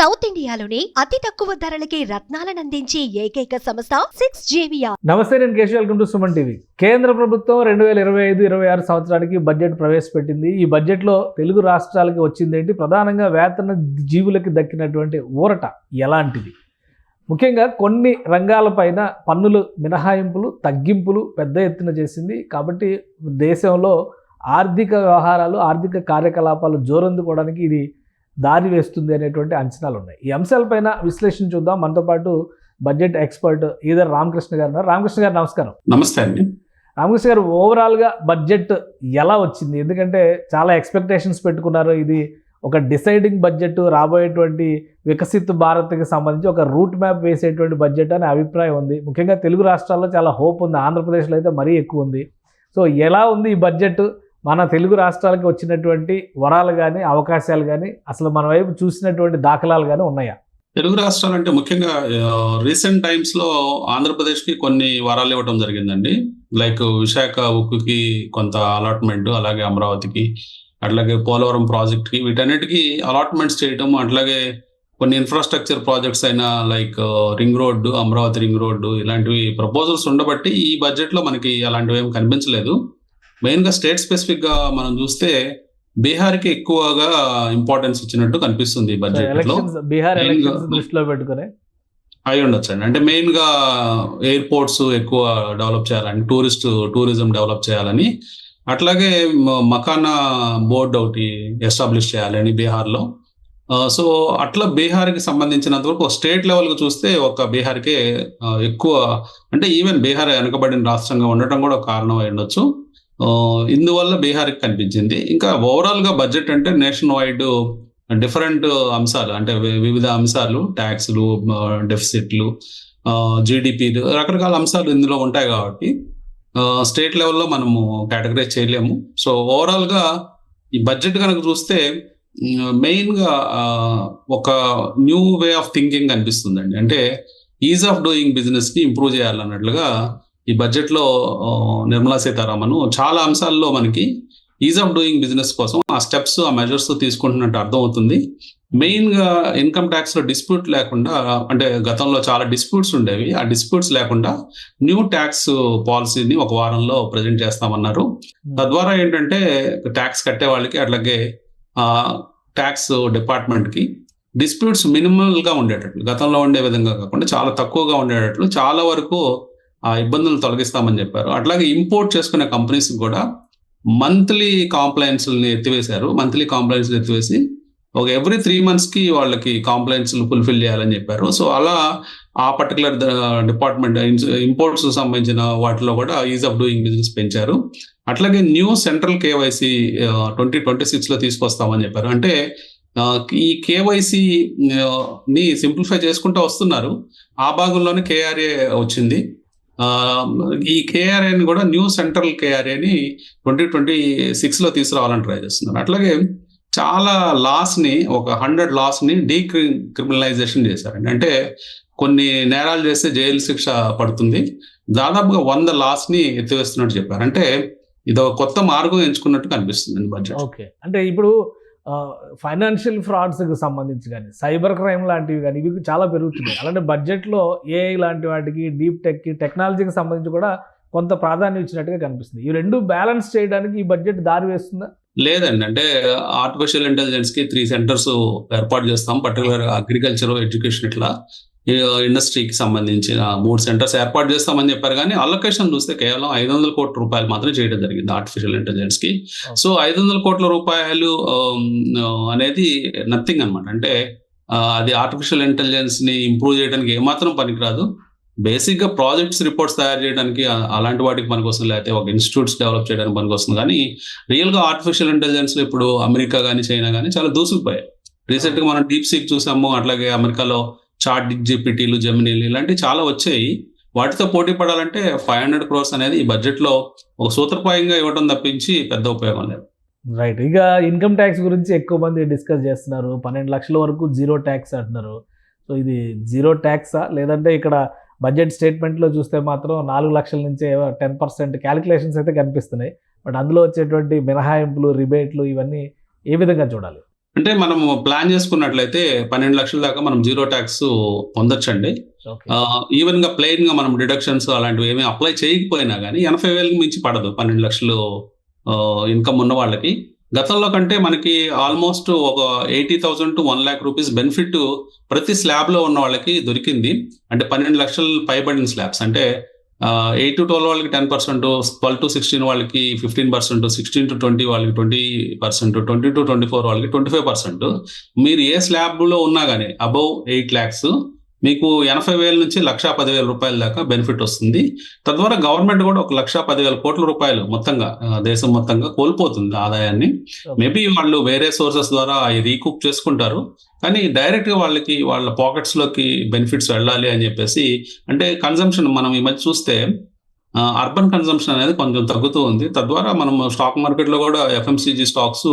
South ఇండియాలోని అతి తక్కువ ధరలకి రత్నాలనందించే ఏకైక సంస్థ 6JVR. నమస్తే, నేను Keshav. Welcome to Suman TV. కేంద్ర ప్రభుత్వం 2025-26 సంవత్సరానికి బడ్జెట్ ప్రవేశపెట్టింది. ఈ బడ్జెట్లో తెలుగు రాష్ట్రాలకి వచ్చింది ఏంటి? ప్రధానంగా వేతన జీవులకి దక్కినటువంటి ఊరట ఎలాంటిది? ముఖ్యంగా కొన్ని రంగాలపైన పన్నులు మినహాయింపులు, తగ్గింపులు పెద్ద ఎత్తున చేసింది. కాబట్టి దేశంలో ఆర్థిక వ్యవహారాలు, ఆర్థిక కార్యకలాపాలు జోరందుకోవడానికి ఇది దారి వేస్తుంది అనేటువంటి అంచనాలు ఉన్నాయి. ఈ అంశాలపైన విశ్లేషణ చూద్దాం. మనతో పాటు బడ్జెట్ ఎక్స్పర్ట్ ఈదర్ రామకృష్ణ గారు ఉన్నారు. రామకృష్ణ గారు నమస్కారం. నమస్తే అండి. రామకృష్ణ గారు, ఓవరాల్గా బడ్జెట్ ఎలా వచ్చింది? ఎందుకంటే చాలా ఎక్స్పెక్టేషన్స్ పెట్టుకున్నారు. ఇది ఒక డిసైడింగ్ బడ్జెట్, రాబోయేటువంటి వికసిత్ భారత్కి సంబంధించి ఒక రూట్ మ్యాప్ వేసేటువంటి బడ్జెట్ అనే అభిప్రాయం ఉంది. ముఖ్యంగా తెలుగు రాష్ట్రాల్లో చాలా హోప్ ఉంది, ఆంధ్రప్రదేశ్లో అయితే మరీ ఎక్కువ ఉంది. సో ఎలా ఉంది ఈ బడ్జెట్? మన తెలుగు రాష్ట్రాలకి వచ్చినటువంటి వరాలు కానీ, అవకాశాలు కానీ, అసలు మన వైపు చూసినటువంటి దాఖలాలు కానీ ఉన్నాయా? తెలుగు రాష్ట్రాలు అంటే ముఖ్యంగా రీసెంట్ టైమ్స్లో ఆంధ్రప్రదేశ్కి కొన్ని వరాలు ఇవ్వడం జరిగిందండి. లైక్ విశాఖ ఉక్కుకి కొంత అలాట్మెంట్, అలాగే అమరావతికి, అట్లాగే పోలవరం ప్రాజెక్ట్కి, వీటన్నిటికీ అలాట్మెంట్స్ చేయటం, అట్లాగే కొన్ని ఇన్ఫ్రాస్ట్రక్చర్ ప్రాజెక్ట్స్ అయినా like ring road, Amaravati ring road, ఇలాంటివి ప్రపోజల్స్ ఉండబట్టి ఈ బడ్జెట్లో మనకి అలాంటివి ఏం కనిపించలేదు. మెయిన్గా స్టేట్ స్పెసిఫిక్గా మనం చూస్తే బీహార్కి ఎక్కువగా ఇంపార్టెన్స్ ఇచ్చినట్టు కనిపిస్తుంది ఈ బడ్జెట్లో. బీహార్ ఎలక్షన్స్ దృష్టిలో పెట్టుకుని అయి ఉండొచ్చండి. అంటే మెయిన్గా ఎయిర్పోర్ట్స్ ఎక్కువ డెవలప్ చేయాలని, టూరిజం డెవలప్ చేయాలని, అట్లాగే మకానా బోర్డు ఒకటి ఎస్టాబ్లిష్ చేయాలని బీహార్లో. సో అట్లా బీహార్కి సంబంధించినంత వరకు స్టేట్ లెవెల్గా చూస్తే ఒక బీహార్కే ఎక్కువ, అంటే ఈవెన్ బీహార్ వెనకబడిన రాష్ట్రంగా ఉండటం కూడా ఒక కారణం అయి ఉండొచ్చు. ఇందువల్ల బీహార్కి కనిపించింది. ఇంకా ఓవరాల్గా బడ్జెట్ అంటే నేషన్ వైడ్ డిఫరెంట్ అంశాలు, అంటే వివిధ అంశాలు, ట్యాక్స్లు, డెఫిసిట్లు, జీడిపీలు, రకరకాల అంశాలు ఇందులో ఉంటాయి కాబట్టి స్టేట్ లెవెల్లో మనము కేటగరైజ్ చేయలేము. సో ఓవరాల్గా ఈ బడ్జెట్ కనుక చూస్తే మెయిన్గా ఒక న్యూ వే ఆఫ్ థింకింగ్ కనిపిస్తుందండి. అంటే ఈజ్ ఆఫ్ డూయింగ్ బిజినెస్ని ఇంప్రూవ్ చేయాలన్నట్లుగా ఈ బడ్జెట్లో నిర్మలా సీతారామన్ చాలా అంశాల్లో మనకి ఈజ్ ఆఫ్ డూయింగ్ బిజినెస్ కోసం ఆ స్టెప్స్, ఆ మెజర్స్ తీసుకుంటున్నట్టు అర్థమవుతుంది. మెయిన్గా ఇన్కమ్ ట్యాక్స్లో డిస్ప్యూట్ లేకుండా, అంటే గతంలో చాలా డిస్ప్యూట్స్ ఉండేవి, ఆ డిస్ప్యూట్స్ లేకుండా న్యూ ట్యాక్స్ పాలసీని ఒక వారంలో ప్రజెంట్ చేస్తామన్నారు. తద్వారా ఏంటంటే ట్యాక్స్ కట్టే వాళ్ళకి, అట్లాగే ట్యాక్స్ డిపార్ట్మెంట్కి డిస్ప్యూట్స్ మినిమల్గా ఉండేటట్లు, గతంలో ఉండే విధంగా కాకుండా చాలా తక్కువగా ఉండేటట్లు చాలా వరకు ఆ ఇబ్బందులు తొలగిస్తామని చెప్పారు. అట్లాగే ఇంపోర్ట్ చేసుకునే కంపెనీస్ కూడా మంత్లీ కాంప్లైన్స్ని ఎత్తివేశారు. మంత్లీ కాంప్లైన్స్లు ఎత్తివేసి ఒక ఎవ్రీ 3 monthsకి వాళ్ళకి కాంప్లైన్స్లు ఫుల్ఫిల్ చేయాలని చెప్పారు. సో అలా ఆ పర్టికులర్ డిపార్ట్మెంట్, ఇంపోర్ట్స్ సంబంధించిన వాటిలో కూడా ఈజ్ ఆఫ్ డూయింగ్ బిజినెస్ పెంచారు. అట్లాగే న్యూ సెంట్రల్ కేవైసీ 2026లో తీసుకొస్తామని చెప్పారు. అంటే ఈ కేవైసీని సింప్లిఫై చేసుకుంటూ వస్తున్నారు. ఆ భాగంలోనే కేఆర్ఏ వచ్చింది. ఈ కేఆర్ఏని కూడా న్యూ సెంట్రల్ కేఆర్ఏని 2026లో తీసుకురావాలని ట్రై చేస్తున్నారు. అట్లాగే చాలా లాస్ని, ఒక 100 లాస్ని డీక్రిమినలైజేషన్ చేశారండి. అంటే కొన్ని నేరాలు చేస్తే జైలు శిక్ష పడుతుంది, దాదాపుగా 100 లాస్ని ఎత్తివేస్తున్నట్టు చెప్పారు. అంటే ఇది ఒక కొత్త మార్గం ఎంచుకున్నట్టు కనిపిస్తుంది బడ్జెట్. ఓకే, అంటే ఇప్పుడు ఫైనాన్షియల్ ఫ్రాడ్స్కి సంబంధించి కానీ, సైబర్ క్రైమ్ లాంటివి కానీ, ఇవి చాలా పెరుగుతున్నాయి. అలాంటి బడ్జెట్లో ఏఐ లాంటి వాటికి, డీప్ టెక్కి, టెక్నాలజీకి సంబంధించి కూడా కొంత ప్రాధాన్యం ఇచ్చినట్టుగా కనిపిస్తుంది. ఈ రెండు బ్యాలెన్స్ చేయడానికి ఈ బడ్జెట్ దారి వేస్తుందా? లేదండి. అంటే ఆర్టిఫిషియల్ ఇంటెలిజెన్స్కి 3 centers ఏర్పాటు చేస్తాం. పర్టికులర్ అగ్రికల్చర్, ఎడ్యుకేషన్, ఇట్లా ఇండస్ట్రీకి సంబంధించిన 3 centers ఏర్పాటు చేస్తామని చెప్పారు. కానీ అలొకేషన్ చూస్తే కేవలం 500 కోట్ల రూపాయలు మాత్రం చేయడం జరిగింది ఆర్టిఫిషియల్ ఇంటెలిజెన్స్కి. సో 500 కోట్ల రూపాయలు అనేది నథింగ్ అనమాట. అంటే అది ఆర్టిఫిషియల్ ఇంటెలిజెన్స్ని ఇంప్రూవ్ చేయడానికి ఏమాత్రం పనికిరాదు. బేసిక్గా ప్రాజెక్ట్స్, రిపోర్ట్స్ తయారు చేయడానికి అలాంటి వాటికి పనికొస్తుంది, లేకపోతే ఒక ఇన్స్టిట్యూట్స్ డెవలప్ చేయడానికి పనికొస్తుంది. కానీ రియల్గా ఆర్టిఫిషియల్ ఇంటెలిజెన్స్లో ఇప్పుడు అమెరికా కానీ, చైనా కానీ చాలా దూసుకుపోయాయి. రీసెంట్గా మనం డీప్ సీక్ చూసాము. అట్లాగే అమెరికాలో చాట్ జీపీటీలు, జెమినీలు ఇలాంటివి చాలా వచ్చాయి. వాటితో పోటీ పడాలంటే 500 crores అనేది ఈ బడ్జెట్లో ఒక సూత్రప్రాయంగా ఇవ్వడం తప్పించి పెద్ద ఉపయోగం లేదు. రైట్. ఇక ఇన్కమ్ ట్యాక్స్ గురించి ఎక్కువ మంది డిస్కస్ చేస్తున్నారు. 12 లక్షల వరకు జీరో ట్యాక్స్ అంటున్నారు. సో ఇది జీరో ట్యాక్సా, లేదంటే ఇక్కడ బడ్జెట్ స్టేట్మెంట్లో చూస్తే మాత్రం 4 లక్షల నుంచే 10% క్యాలిక్యులేషన్స్ అయితే కనిపిస్తున్నాయి. బట్ అందులో వచ్చేటువంటి మినహాయింపులు, రిబేట్లు, ఇవన్నీ ఏ విధంగా చూడాలి? అంటే మనం ప్లాన్ చేసుకున్నట్లయితే 12 లక్షల దాకా మనం జీరో ట్యాక్స్ పొందొచ్చండి. ఓకే. ఈవెన్ గా ప్లెయిన్ గా మనం డిడక్షన్స్ అలాంటివి ఏమీ అప్లై చేయకపోయినా కానీ 80,000కి మించి పడదు 12 లక్షలు ఇన్కమ్ ఉన్న వాళ్ళకి. గతంలో కంటే మనకి ఆల్మోస్ట్ ఒక 80,000 to 1 lakh రూపీస్ బెనిఫిట్ ప్రతి స్లాబ్ లో ఉన్న వాళ్ళకి దొరికింది. అంటే 12 లక్షలు పైబడిన స్లాబ్స్ అంటే 8 to 12 వాళ్ళకి 10%, 12 to 16 వాళ్ళకి 15%, 16 to 20 వాళ్ళకి 20%, 20 to 24 వాళ్ళకి 25%. మీరు ఏ స్లాబ్ లో ఉన్నా కానీ అబౌవ్ 8 lakhs మీకు 80,000 నుంచి 1,10,000 రూపాయల దాకా బెనిఫిట్ వస్తుంది. తద్వారా గవర్నమెంట్ కూడా 1,10,000 కోట్ల రూపాయలు మొత్తంగా దేశం మొత్తంగా కోల్పోతుంది ఆదాయాన్ని. మేబీ వాళ్ళు వేరే సోర్సెస్ ద్వారా రీకూప్ చేసుకుంటారు, కానీ డైరెక్ట్ గా వాళ్ళకి వాళ్ళ పాకెట్స్ లోకి బెనిఫిట్స్ వెళ్ళాలి అని చెప్పేసి. అంటే కన్సంప్షన్ మనం ఈ మధ్య చూస్తే అర్బన్ కన్సంప్షన్ అనేది కొంచెం తగ్గుతూ ఉంది. తద్వారా మనం స్టాక్ మార్కెట్ లో కూడా ఎఫ్ఎంసీజీ స్టాక్స్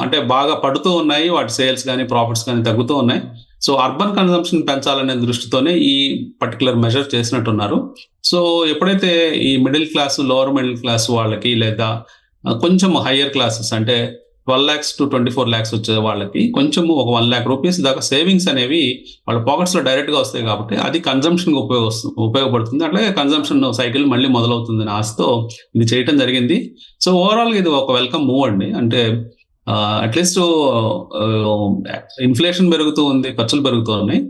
అంటే బాగా పడుతూ ఉన్నాయి, వాటి సేల్స్ కానీ ప్రాఫిట్స్ కానీ తగ్గుతూ ఉన్నాయి. సో అర్బన్ కన్సంప్షన్ పెంచాలనే దృష్టితోనే ఈ పర్టికులర్ మెజర్ చేసినట్టున్నారు. సో ఎప్పుడైతే ఈ middle class, lower middle class వాళ్ళకి లేదా కొంచెం హయ్యర్ క్లాసెస్ అంటే 12 lakhs to 24 lakhs వచ్చే వాళ్ళకి కొంచెం ఒక 1 lakh రూపీస్ దాకా సేవింగ్స్ అనేవి వాళ్ళ పాకెట్స్ లో డైరెక్ట్ గా వస్తాయి కాబట్టి అది కన్సంప్షన్ ఉపయోగపడుతుంది. అట్లాగే కన్సంప్షన్ సైకిల్ మళ్ళీ మొదలవుతుంది అని ఆశతో ఇది చేయటం జరిగింది. సో ఓవరాల్ గా ఇది ఒక వెల్కమ్ మూవ్ అండి. అంటే అట్లీస్ట్ ఇన్ఫ్లేషన్ పెరుగుతూ ఉంది, ఖర్చులు పెరుగుతూ ఉన్నాయి.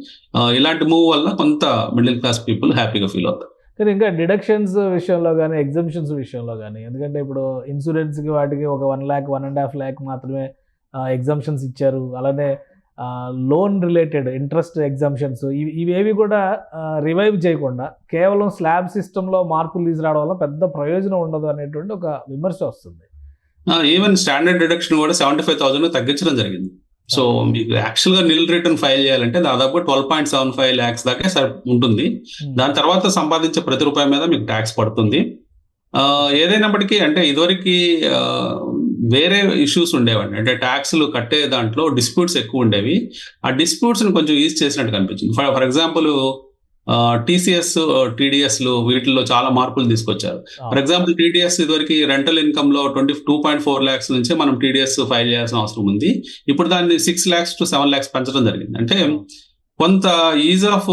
ఇలాంటి మూవ్ వల్ల కొంత మిడిల్ క్లాస్ పీపుల్ హ్యాపీగా ఫీల్ అవుతారు. కానీ ఇంకా డిడక్షన్స్ విషయంలో కానీ ఎగ్జంప్షన్స్ విషయంలో కానీ, ఎందుకంటే ఇప్పుడు ఇన్సూరెన్స్కి వాటికి ఒక 1 lakh, 1.5 lakh మాత్రమే ఎగ్జంప్షన్స్ ఇచ్చారు. అలానే లోన్ రిలేటెడ్ ఇంట్రెస్ట్ ఎగ్జంప్షన్స్ ఇవేవి కూడా రివైవ్ చేయకుండా కేవలం స్లాబ్ సిస్టంలో మార్పులు తీసుకురావడం వల్ల పెద్ద ప్రయోజనం ఉండదు అనేటువంటి ఒక విమర్శ వస్తుంది. ఈవెన్ స్టాండర్డ్ డిడక్షన్ కూడా 75,000 తగ్గించడం జరిగింది. సో మీకు యాక్చువల్ గా నిల్ రిటర్న్ ఫైల్ చేయాలంటే దాదాపు 12.75 lakhs దాకా ఉంటుంది. దాని తర్వాత సంపాదించే ప్రతి రూపాయి మీద మీకు ట్యాక్స్ పడుతుంది. ఏదైనప్పటికీ అంటే ఇదివరకు వేరే ఇష్యూస్ ఉండేవండి. అంటే ట్యాక్స్లు కట్టే దాంట్లో డిస్ప్యూట్స్ ఎక్కువ ఉండేవి. ఆ డిస్ప్యూట్స్ ని కొంచెం ఈజ్ చేసినట్టు కనిపించింది. ఫర్ ఎగ్జాంపుల్ టీసీఎస్, టీడీఎస్లు వీటిల్లో చాలా మార్పులు తీసుకొచ్చారు. ఫర్ ఎగ్జాంపుల్ టీడీఎస్ ఇదివరకు రెంటల్ ఇన్కమ్ లో 22.4 lakhs నుంచే మనం టీడీఎస్ ఫైల్ చేయాల్సిన అవసరం ఉంది. ఇప్పుడు దాన్ని 6 lakhs to 7 lakhs పెంచడం జరిగింది. అంటే కొంత ఈజ్ ఆఫ్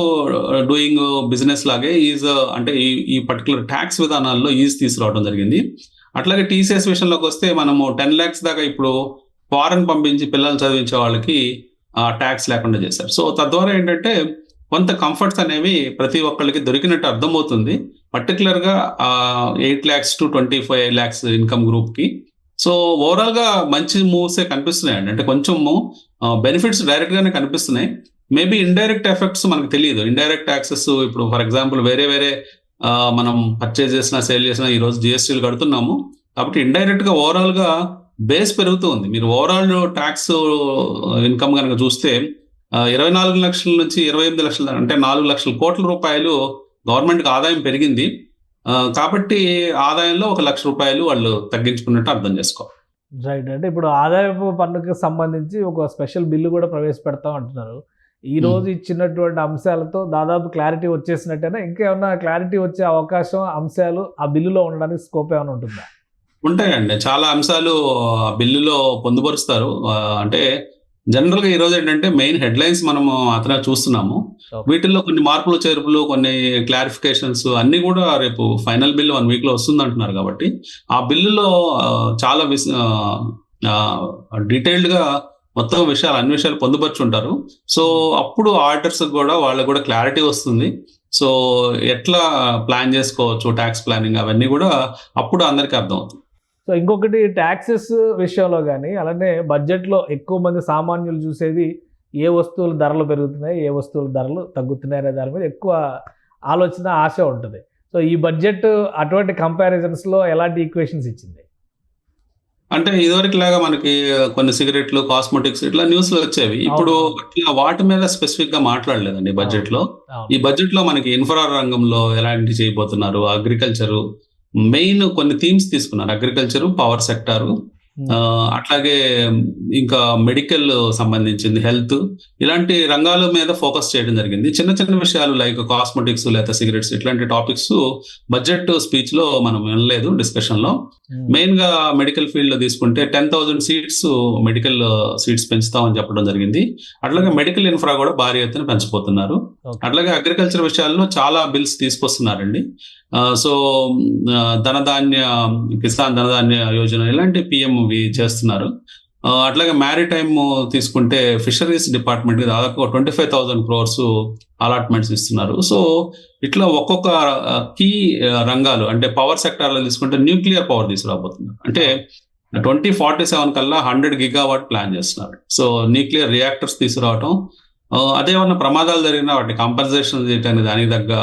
డూయింగ్ బిజినెస్ లాగే ఈజ్ అంటే ఈ పర్టికులర్ ట్యాక్స్ విధానాల్లో ఈజ్ తీసుకురావడం జరిగింది. అట్లాగే టీసీఎస్ విషయంలోకి వస్తే మనము 10 lakhs దాకా ఇప్పుడు ఫారెన్ పంపించి పిల్లలు చదివించే వాళ్ళకి ట్యాక్స్ లేకుండా చేశారు. సో తద్వారా ఏంటంటే కొంత కంఫర్ట్స్ అనేవి ప్రతి ఒక్కరికి దొరికినట్టు అర్థమవుతుంది. పర్టికులర్ గా 8 lakhs to 25 lakhs income group కి. సో ఓవరాల్ గా మంచి మూవ్సే కనిపిస్తున్నాయండి. అంటే కొంచెము బెనిఫిట్స్ డైరెక్ట్ గానే కనిపిస్తున్నాయి. మేబీ ఇండైరెక్ట్ ఎఫెక్ట్స్ మనకు తెలియదు. ఇండైరెక్ట్ ట్యాక్సెస్ ఇప్పుడు ఫర్ ఎగ్జాంపుల్ వేరే మనం పర్చేజ్ చేసినా సేల్ చేసినా ఈ రోజు జిఎస్టీలు కడుతున్నాము కాబట్టి ఇండైరెక్ట్ గా ఓవరాల్ గా బేస్ పెరుగుతూ ఉంది. మీరు ఓవరాల్ ట్యాక్స్ ఇన్కమ్ కనుక చూస్తే 24 లక్షల నుంచి 28 లక్షల అంటే 4 లక్షల కోట్ల రూపాయలు గవర్నమెంట్కి ఆదాయం పెరిగింది. కాబట్టి ఆదాయంలో 1 లక్ష రూపాయలు వాళ్ళు తగ్గించుకున్నట్టు అర్థం చేసుకోవాలి. రైట్. అంటే ఇప్పుడు ఆదాయపు పన్నుకి సంబంధించి ఒక స్పెషల్ బిల్లు కూడా ప్రవేశపెడతాం అంటున్నారు. ఈ రోజు ఇచ్చినటువంటి అంశాలతో దాదాపు క్లారిటీ వచ్చేసినట్టేనా? ఇంకేమన్నా క్లారిటీ వచ్చే అవకాశం, అంశాలు ఆ బిల్లులో ఉండడానికి స్కోప్ ఏమైనా ఉంటుందా? ఉంటాయండి, చాలా అంశాలు ఆ బిల్లులో పొందుపరుస్తారు. అంటే జనరల్ గా ఈ రోజు ఏంటంటే మెయిన్ హెడ్లైన్స్ మనము అతనే చూస్తున్నాము. వీటిల్లో కొన్ని మార్పులు, చేర్పులు, కొన్ని క్లారిఫికేషన్స్ అన్ని కూడా రేపు ఫైనల్ బిల్లు 1 week లో వస్తుంది అంటున్నారు. కాబట్టి ఆ బిల్లులో చాలా డీటెయిల్డ్ గా మొత్తం అన్ని విషయాలు పొందుపరుచుంటారు. సో అప్పుడు ఆడిటర్స్ కూడా వాళ్ళకు కూడా క్లారిటీ వస్తుంది. సో ఎట్లా ప్లాన్ చేసుకోవచ్చు ట్యాక్స్ ప్లానింగ్ అవన్నీ కూడా అప్పుడు అందరికీ అర్థం అవుతుంది. సో ఇంకొకటి ట్యాక్సెస్ విషయంలో కానీ అలానే బడ్జెట్లో ఎక్కువ మంది సామాన్యులు చూసేది ఏ వస్తువుల ధరలు పెరుగుతున్నాయి, ఏ వస్తువుల ధరలు తగ్గుతున్నాయి అనే దాని మీద ఎక్కువ ఆలోచన, ఆశ ఉంటుంది. సో ఈ బడ్జెట్ అటువంటి కంపారిజన్స్లో ఎలాంటి ఈక్వేషన్స్ ఇచ్చింది? అంటే ఇదివరకు లాగా మనకి కొన్ని సిగరెట్లు, కాస్మెటిక్స్ ఇట్లా న్యూస్ లో వచ్చేవి. ఇప్పుడు ఇట్లా వాటి మీద స్పెసిఫిక్ గా మాట్లాడలేదండి బడ్జెట్ లో. ఈ బడ్జెట్ లో మనకి ఇన్ఫ్రా రంగంలో ఎలాంటి చేయబోతున్నారు, అగ్రికల్చరు మెయిన్ కొన్ని థీమ్స్ తీసుకున్నారు. అగ్రికల్చరు, పవర్ సెక్టారు, అట్లాగే ఇంకా మెడికల్ సంబంధించింది, హెల్త్, ఇలాంటి రంగాల మీద ఫోకస్ చేయడం జరిగింది. చిన్న చిన్న విషయాలు లైక్ కాస్మెటిక్స్ లేదా సిగరెట్స్ ఇట్లాంటి టాపిక్స్ బడ్జెట్ స్పీచ్ లో మనం వినలేదు డిస్కషన్ లో. మెయిన్ గా మెడికల్ ఫీల్డ్ లో తీసుకుంటే 10,000 సీట్స్ మెడికల్ సీట్స్ పెంచుతామని చెప్పడం జరిగింది. అట్లాగే మెడికల్ ఇన్ఫ్రా కూడా భారీ ఎత్తున పెంచబోతున్నారు. అట్లాగే అగ్రికల్చర్ విషయాల్లో చాలా బిల్స్ తీసుకొస్తున్నారండి. సో ధనధాన్య, కిసాన్ ధనధాన్య యోజన ఇలాంటి పిఎంవి చేస్తున్నారు. అట్లాగే మ్యారిటైమ్ తీసుకుంటే ఫిషరీస్ డిపార్ట్మెంట్ కి దాదాపు 25,000 crores అలాట్మెంట్స్ ఇస్తున్నారు. సో ఇట్లా ఒక్కొక్క కీ రంగాలు, అంటే పవర్ సెక్టార్ లో తీసుకుంటే న్యూక్లియర్ పవర్ తీసుకురాబోతున్నారు. అంటే 2047 కల్లా 100 GW ప్లాన్ చేస్తున్నారు. సో న్యూక్లియర్ రియాక్టర్స్ తీసుకురావటం, అదేమన్నా ప్రమాదాలు జరిగినా వాటి కాంపన్సేషన్ చేయడానికి దానికి తగ్గ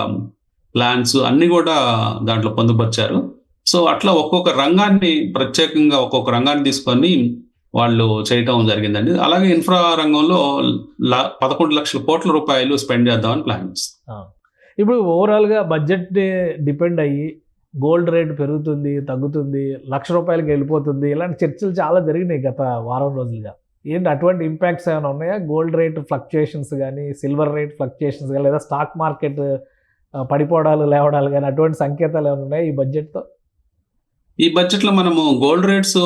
ప్లాన్స్ అన్ని కూడా దాంట్లో పొందుపరిచారు. సో అట్లా ఒక్కొక్క రంగాన్ని ప్రత్యేకంగా ఒక్కొక్క రంగాన్ని తీసుకొని వాళ్ళు చేయటం జరిగిందండి. అలాగే ఇన్ఫ్రా రంగంలో 11 లక్షల కోట్ల రూపాయలు స్పెండ్ చేద్దామని ప్లాన్ చేస్తారు. ఇప్పుడు ఓవరాల్గా బడ్జెట్ డిపెండ్ అయ్యి గోల్డ్ రేట్ పెరుగుతుంది, తగ్గుతుంది, ₹1,00,000 వెళ్ళిపోతుంది, ఇలాంటి చర్చలు చాలా జరిగినాయి గత వారం రోజులుగా. ఏంటి అటువంటి ఇంపాక్ట్స్ ఏమైనా ఉన్నాయా? గోల్డ్ రేట్ ఫ్లక్చుయేషన్స్ కానీ, సిల్వర్ రేట్ ఫ్లక్చుయేషన్స్ కానీ, లేదా స్టాక్ మార్కెట్ పడిపోవడాలు లేవడాలు కానీ అటువంటి సంకేతాలు ఏమైనా ఉన్నాయి ఈ బడ్జెట్తో? ఈ బడ్జెట్ లో మనము గోల్డ్ రేట్స్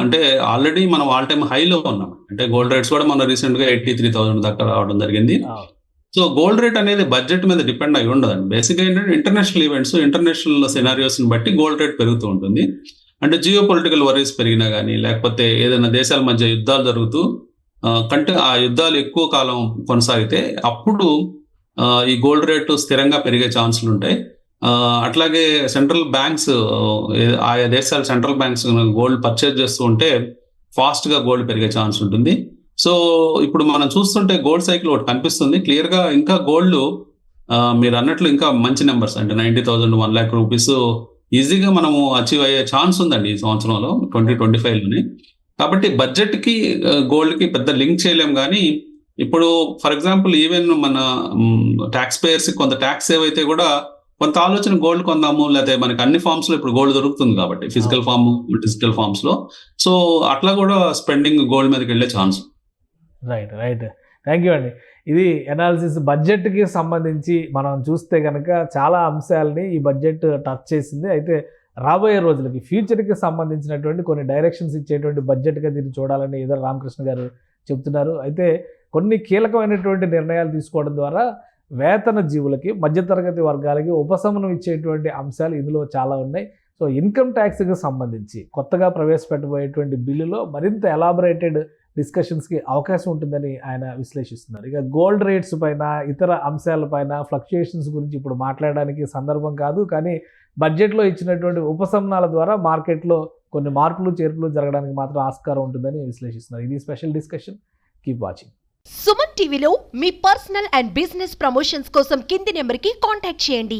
అంటే ఆల్రెడీ మనం ఆల్ టైమ్ హైలో ఉన్నాం. అంటే గోల్డ్ రేట్స్ కూడా మన రీసెంట్ గా 83,000 దాకా రావడం జరిగింది. సో గోల్డ్ రేట్ అనేది బడ్జెట్ మీద డిపెండ్ అయి ఉండదండి. బేసిక్ ఏంటంటే ఇంటర్నేషనల్ ఈవెంట్స్, ఇంటర్నేషనల్ సినారియోస్ ని బట్టి గోల్డ్ రేట్ పెరుగుతూ ఉంటుంది. అంటే జియో పొలిటికల్ వరీస్ పెరిగినా కానీ, లేకపోతే ఏదైనా దేశాల మధ్య యుద్ధాలు జరుగుతూ కంటే ఆ యుద్ధాలు ఎక్కువ కాలం కొనసాగితే అప్పుడు ఈ గోల్డ్ రేటు స్థిరంగా పెరిగే ఛాన్సులు ఉంటాయి. అట్లాగే సెంట్రల్ బ్యాంక్స్, ఆయా దేశాల సెంట్రల్ బ్యాంక్స్ గోల్డ్ పర్చేజ్ చేస్తూ ఉంటే ఫాస్ట్ గా గోల్డ్ పెరిగే ఛాన్స్ ఉంటుంది. సో ఇప్పుడు మనం చూస్తుంటే గోల్డ్ సైకిల్ ఒకటి కనిపిస్తుంది క్లియర్ గా. ఇంకా గోల్డ్ మీరు అన్నట్లు ఇంకా మంచి నెంబర్స్, అంటే 90,000, 1 lakh రూపీస్ ఈజీగా మనము అచీవ్ అయ్యే ఛాన్స్ ఉందండి ఈ సంవత్సరంలో 2025లోనే. కాబట్టి బడ్జెట్ కి గోల్డ్ కి పెద్ద లింక్ చేయలేం. కానీ ఇప్పుడు ఫర్ ఎగ్జాంపుల్ ఈవెన్ మన ట్యాక్స్ పేయర్స్ కొంత ట్యాక్స్ సేవ్ అయితే కూడా కొంత ఆలోచన గోల్డ్ కొందాము, లేకపోతే మనకి అన్ని ఫార్మ్స్ లో ఇప్పుడు గోల్డ్ దొరుకుతుంది కాబట్టి, ఫిజికల్ ఫార్మ్, డిజిటల్ ఫార్మ్స్ లో. సో అట్లా కూడా స్పెండింగ్ గోల్డ్ మీదకి వెళ్ళే ఛాన్స్. రైట్. థ్యాంక్ యూ అండి. ఇది అనాలిసిస్. బడ్జెట్కి సంబంధించి మనం చూస్తే కనుక చాలా అంశాలని ఈ బడ్జెట్ టచ్ చేసింది. అయితే రాబోయే రోజులకి, ఫ్యూచర్కి సంబంధించినటువంటి కొన్ని డైరెక్షన్స్ ఇచ్చేటువంటి బడ్జెట్గా దీన్ని చూడాలని ఈదర రామకృష్ణ గారు చెప్తున్నారు. అయితే కొన్ని కీలకమైనటువంటి నిర్ణయాలు తీసుకోవడం ద్వారా వేతన జీవులకి, మధ్యతరగతి వర్గాలకి ఉపశమనం ఇచ్చేటువంటి అంశాలు ఇందులో చాలా ఉన్నాయి. సో ఇన్కమ్ ట్యాక్స్కి సంబంధించి కొత్తగా ప్రవేశపెట్టబోయేటువంటి బిల్లులో మరింత ఎలాబరేటెడ్ డిస్కషన్స్కి అవకాశం ఉంటుందని ఆయన విశ్లేషిస్తున్నారు. ఇక గోల్డ్ రేట్స్ పైన, ఇతర అంశాలపైన, ఫ్లక్చుయేషన్స్ గురించి ఇప్పుడు మాట్లాడడానికి సందర్భం కాదు. కానీ బడ్జెట్లో ఇచ్చినటువంటి ఉపశమనాల ద్వారా మార్కెట్లో కొన్ని మార్పులు చేర్పులు జరగడానికి మాత్రం ఆస్కారం ఉంటుందని విశ్లేషిస్తున్నారు. ఇది special discussion. Keep watching. Suman టీవీలో మీ పర్సనల్ అండ్ బిజినెస్ ప్రమోషన్స్ కోసం కింది నెంబర్కి కాంటాక్ట్ చేయండి.